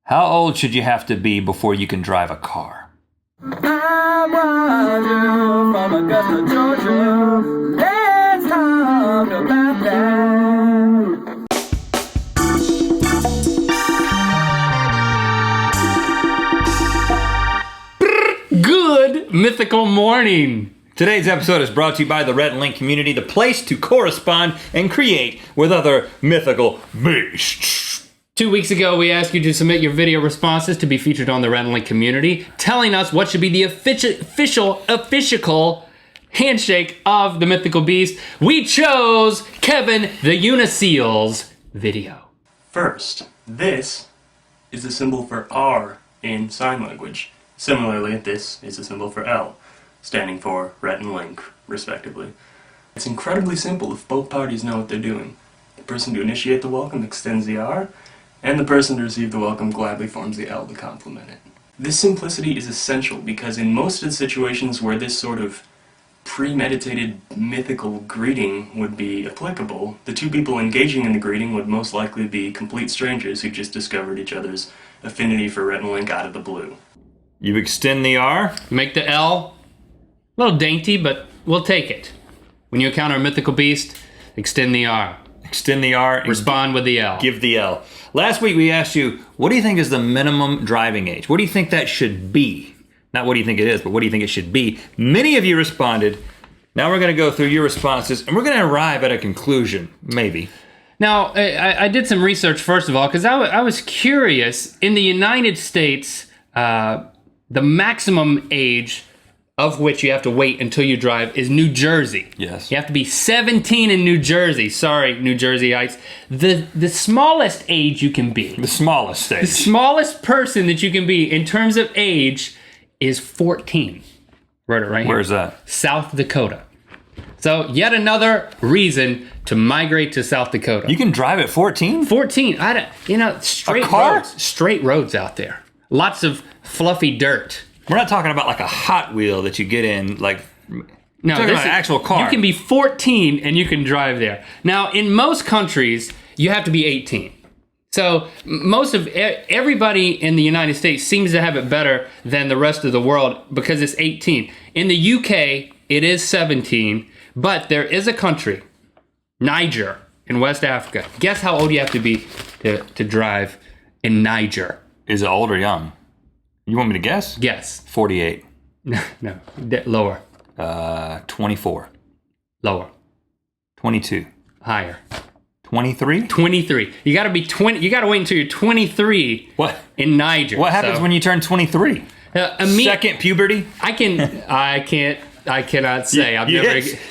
How old should you have to be before you can drive a car? I'm Roger from Augusta, Georgia. Let's talk about that. Good mythical morning. Today's episode is brought to you by the Rhett and Link community, the place to correspond and create with other mythical beasts. 2 weeks ago, we asked you to submit your video responses to be featured on the Rhett and Link community, telling us what should be the official handshake of the mythical beast. We chose Kevin the Uniseal's video. First, this is the symbol for R in sign language. Similarly, this is the symbol for L, standing for Rhett and Link, respectively. It's incredibly simple if both parties know what they're doing. The person to initiate the welcome extends the R, and the person to receive the welcome gladly forms the L to complement it. This simplicity is essential because in most of the situations where this sort of premeditated mythical greeting would be applicable, the two people engaging in the greeting would most likely be complete strangers who just discovered each other's affinity for Rhett and Link out of the blue. You extend the R. Make the L a little dainty, but we'll take it. When you encounter a mythical beast, extend the R. Extend the R. And Respond with the L. give the L. Last week we asked you, what do you think is the minimum driving age? What do you think that should be? Not what do you think it is, but what do you think it should be? Many of you responded. Now we're going to go through your responses, and we're going to arrive at a conclusion, maybe. Now, I did some research, first of all, because I was curious. In the United States, the maximum age of which you have to wait until you drive is New Jersey. Yes. You have to be 17 in New Jersey. Sorry, New Jerseyites. The smallest age you can be, The smallest the stage. smallest person that you can be in terms of age is 14. Wrote it right here. Where's that? South Dakota. So yet another reason to migrate to South Dakota. You can drive at 14? 14. Straight car? roads. Straight roads out there. Lots of fluffy dirt. We're not talking about like a Hot Wheel that you get in, like, No, talking this about an actual car. You can be 14 and you can drive there. Now, in most countries, you have to be 18. So most of everybody in the United States seems to have it better than the rest of the world because it's 18. In the UK, it is 17, but there is a country, Niger, in West Africa. Guess how old you have to be to drive in Niger? Is it old or young? You want me to guess? Guess. 48. No, lower. 24. Lower. 22. Higher. 23? 23. You got to be 20. You got to wait until you're 23. What? In Niger. What happens when you turn 23? Second puberty? I cannot say.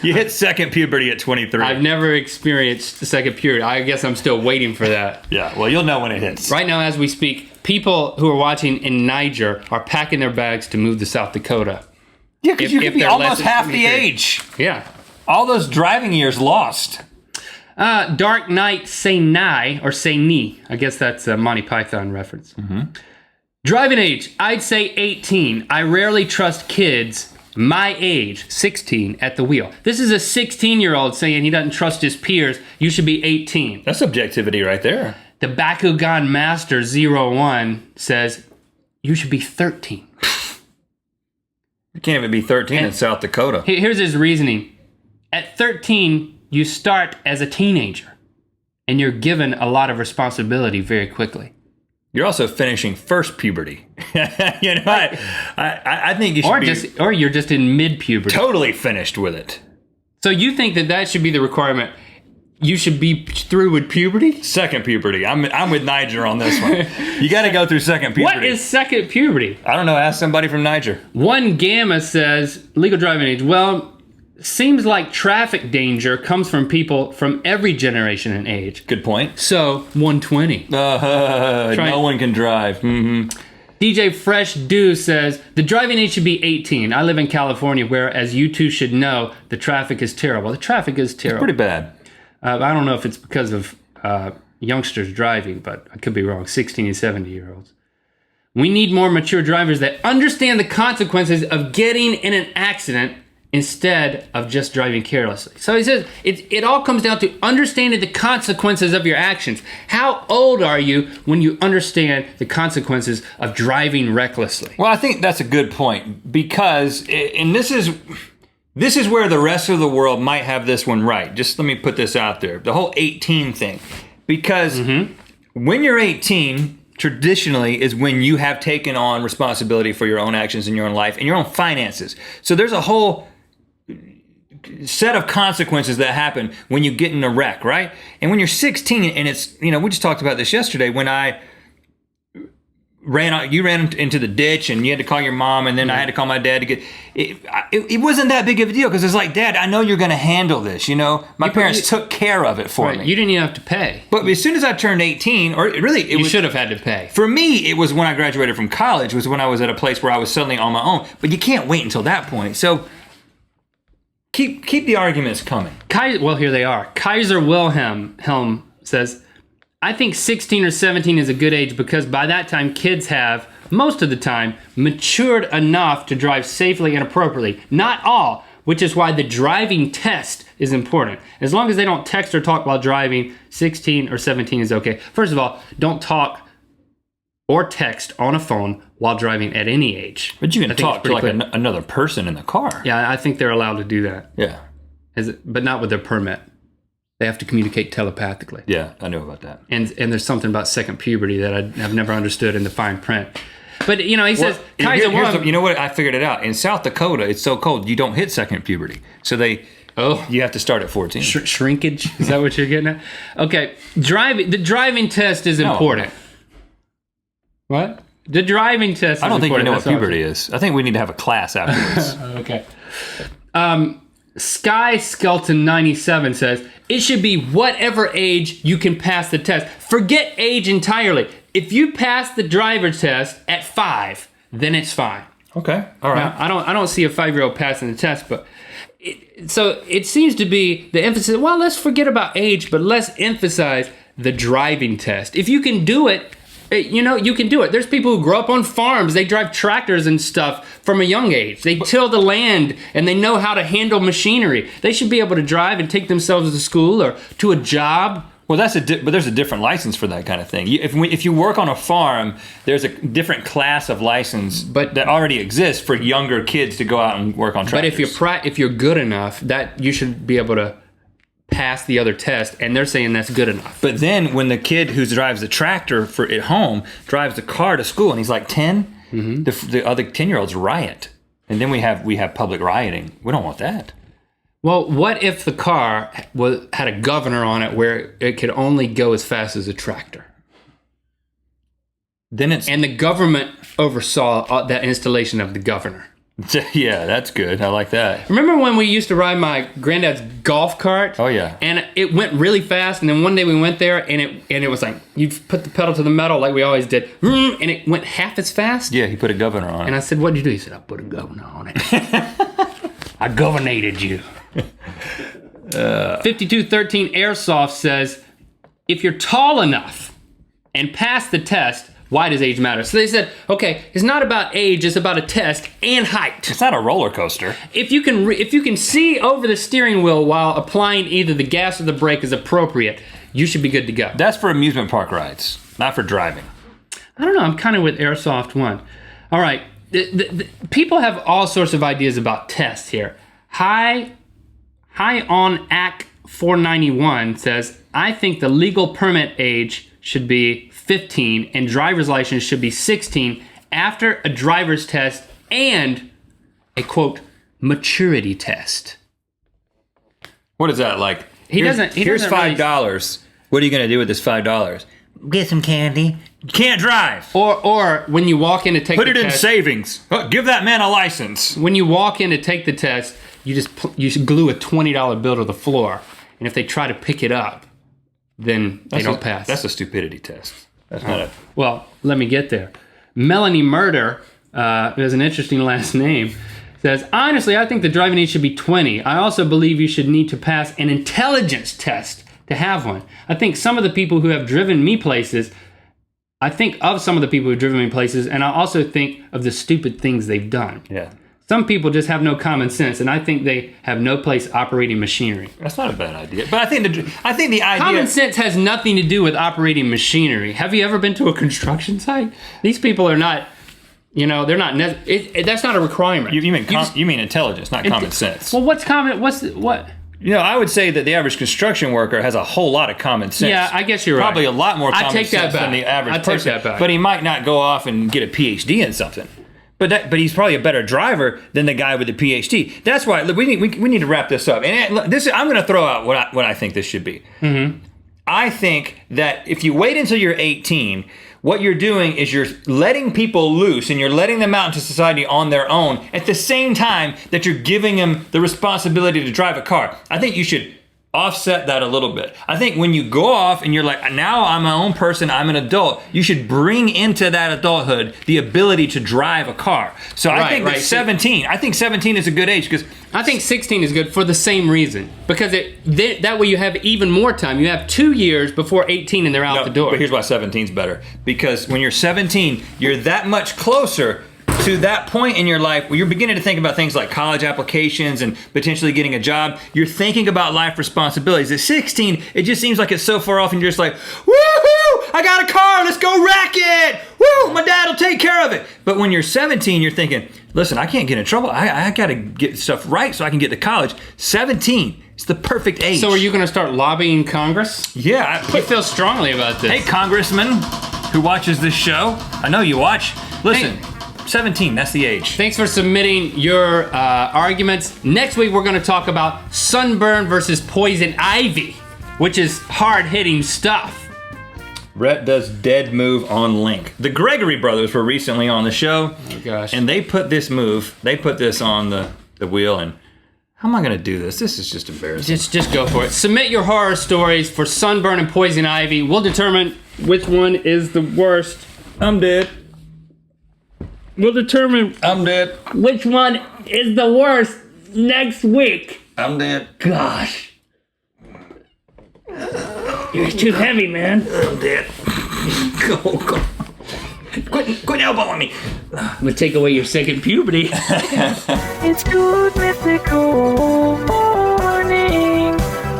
You hit second puberty at 23. I've never experienced the second period. I guess I'm still waiting for that. Yeah, well, you'll know when it hits. Right now, as we speak, people who are watching in Niger are packing their bags to move to South Dakota. Yeah, because you could be they're almost less than half the 23. age. Yeah. All those driving years lost. Dark Knight Say Ni, or Say Ni. I guess that's a Monty Python reference. Mm-hmm. Driving age, I'd say 18. I rarely trust kids my age, 16, at the wheel. This is a 16-year-old saying he doesn't trust his peers. You should be 18. That's objectivity right there. The Bakugan Master 01 says you should be 13. You can't even be 13 in South Dakota. Here's his reasoning. At 13, you start as a teenager, and you're given a lot of responsibility very quickly. You're also finishing first puberty. You know, I think you should Or you're just in mid-puberty. totally finished with it. So you think that should be the requirement? You should be through with puberty? Second puberty. I'm with Niger on this one. You got to go through second puberty. What is second puberty? I don't know. Ask somebody from Niger. One Gamma says, legal driving age. Well, seems like traffic danger comes from people from every generation and age. Good point. So, 120. No one can drive. Mm-hmm. DJ Fresh Do says, the driving age should be 18. I live in California, where, as you two should know, the traffic is terrible. The traffic is terrible. Pretty bad. I don't know if it's because of youngsters driving, but I could be wrong. 16 and 70-year-olds. We need more mature drivers that understand the consequences of getting in an accident instead of just driving carelessly. So he says it all comes down to understanding the consequences of your actions. How old are you when you understand the consequences of driving recklessly? Well, I think that's a good point because, and this is where the rest of the world might have this one right. Just let me put this out there. The whole 18 thing. Because when you're 18, traditionally is when you have taken on responsibility for your own actions in your own life and your own finances. So there's a whole set of consequences that happen when you get in a wreck, right? And when you're 16, and it's, we just talked about this yesterday when you ran into the ditch and you had to call your mom, and then I had to call my dad to get it wasn't that big of a deal because it's like, Dad, I know you're going to handle this. My parents took care of it for me. You didn't even have to pay. But as soon as I turned 18, or really, you should have had to pay. For me, it was when I graduated from college, was when I was at a place where I was suddenly on my own. But you can't wait until that point. So keep the arguments coming. Well, here they are. Kaiser Wilhelm says, I think 16 or 17 is a good age because by that time kids have, most of the time, matured enough to drive safely and appropriately. Not all, which is why the driving test is important. As long as they don't text or talk while driving, 16 or 17 is okay. First of all, don't talk or text on a phone while driving at any age. But you can talk to like another person in the car. Yeah, I think they're allowed to do that. Yeah. But not with their permit. They have to communicate telepathically. Yeah, I know about that. And there's something about second puberty that I've never understood in the fine print. But, he says, Kaiser Wilhelm... You know what? I figured it out. In South Dakota, it's so cold, you don't hit second puberty. So you have to start at 14. Shrinkage? Is that what you're getting at? Okay. The driving test is important. No. What? The driving test is important. I don't think you know what puberty is. I think we need to have a class afterwards. Okay. Sky Skelton 97 says, it should be whatever age you can pass the test. Forget age entirely. If you pass the driver's test at 5, then it's fine. Okay. All right. Now, I don't see a 5-year-old passing the test, but so it seems to be the emphasis, well, let's forget about age, but let's emphasize the driving test. If you can do it, you can do it. There's people who grow up on farms. They drive tractors and stuff from a young age. They till the land and they know how to handle machinery. They should be able to drive and take themselves to school or to a job. Well, but there's a different license for that kind of thing. If you work on a farm, there's a different class of license that already exists for younger kids to go out and work on tractors. But if you're good enough, that you should be able to pass the other test, and they're saying that's good enough. But then when the kid who drives the tractor at home drives the car to school and he's like 10, the other 10-year-olds riot. And then we have public rioting. We don't want that. Well, what if the car had a governor on it where it could only go as fast as a tractor? And the government oversaw that installation of the governor. Yeah, that's good. I like that. Remember when we used to ride my granddad's golf cart? Oh, yeah. And it went really fast, and then one day we went there, and it was like, you put the pedal to the metal like we always did, and it went half as fast. Yeah, he put a governor on it. And I said, what'd you do? He said, I put a governor on it. I governated you. 5213 Airsoft says, if you're tall enough and pass the test, why does age matter? So they said, okay, it's not about age, it's about a test and height. It's not a roller coaster. If you can see over the steering wheel while applying either the gas or the brake as appropriate, you should be good to go. That's for amusement park rides, not for driving. I don't know, I'm kind of with Airsoft 1. All right, the people have all sorts of ideas about tests here. High on AC 491 says, I think the legal permit age should be 15 and driver's license should be 16 after a driver's test and a, quote, maturity test. What is that like? Here's $5. What are you going to do with this $5? Get some candy. You can't drive. Or when you walk in to take the test. Put it in savings. Give that man a license. When you walk in to take the test, you should glue a $20 bill to the floor. And if they try to pick it up, then they don't pass. That's a stupidity test. That's not a... Well, let me get there. Melanie Murder, who has an interesting last name, says, honestly, I think the driving age should be 20. I also believe you should need to pass an intelligence test to have one. I think some of the people who have driven me places, and I also think of the stupid things they've done. Yeah. Some people just have no common sense, and I think they have no place operating machinery. That's not a bad idea. But I think the idea. Common sense has nothing to do with operating machinery. Have you ever been to a construction site? These people are not, they're not. That's not a requirement. You mean intelligence, not common sense. Well, what's common? What? I would say that the average construction worker has a whole lot of common sense. Yeah, I guess you're right. Probably a lot more common sense than the average person. I take that back. But he might not go off and get a PhD in something. But he's probably a better driver than the guy with the PhD. That's why we need to wrap this up. And I'm going to throw out what I think this should be. Mm-hmm. I think that if you wait until you're 18, what you're doing is you're letting people loose and you're letting them out into society on their own at the same time that you're giving them the responsibility to drive a car. I think you should offset that a little bit. I think when you go off and you're like, now I'm my own person, I'm an adult, you should bring into that adulthood the ability to drive a car. So I think that 17, I think 17 is a good age because I think 16 is good for the same reason. Because that way you have even more time. You have 2 years before 18 and they're out the door. But here's why 17 is better. Because when you're 17, you're that much closer to that point in your life where you're beginning to think about things like college applications and potentially getting a job. You're thinking about life responsibilities. At 16, it just seems like it's so far off and you're just like, woohoo, I got a car, let's go wreck it. Woo, my dad will take care of it. But when you're 17, you're thinking, listen, I can't get in trouble. I got to get stuff right so I can get to college. 17, it's the perfect age. So are you going to start lobbying Congress? Yeah. I feel strongly about this. Hey, congressman who watches this show, I know you watch. Listen. Hey. 17, that's the age. Thanks for submitting your arguments. Next week, we're going to talk about sunburn versus poison ivy, which is hard-hitting stuff. Rhett does dead move on Link. The Gregory brothers were recently on the show. Oh, gosh. And they put this on the wheel, and how am I going to do this? This is just embarrassing. Just go for it. Submit your horror stories for sunburn and poison ivy. We'll determine which one is the worst. I'm dead. We'll determine I'm dead. which one is the worst next week. I'm dead. Gosh. You're too heavy, man. I'm dead. Go. Quit elbowing me. I'm gonna take away your second puberty. It's Good Mythical Morning.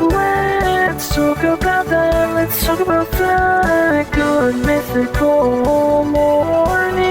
Let's talk about that. Let's talk about that. Good Mythical Morning.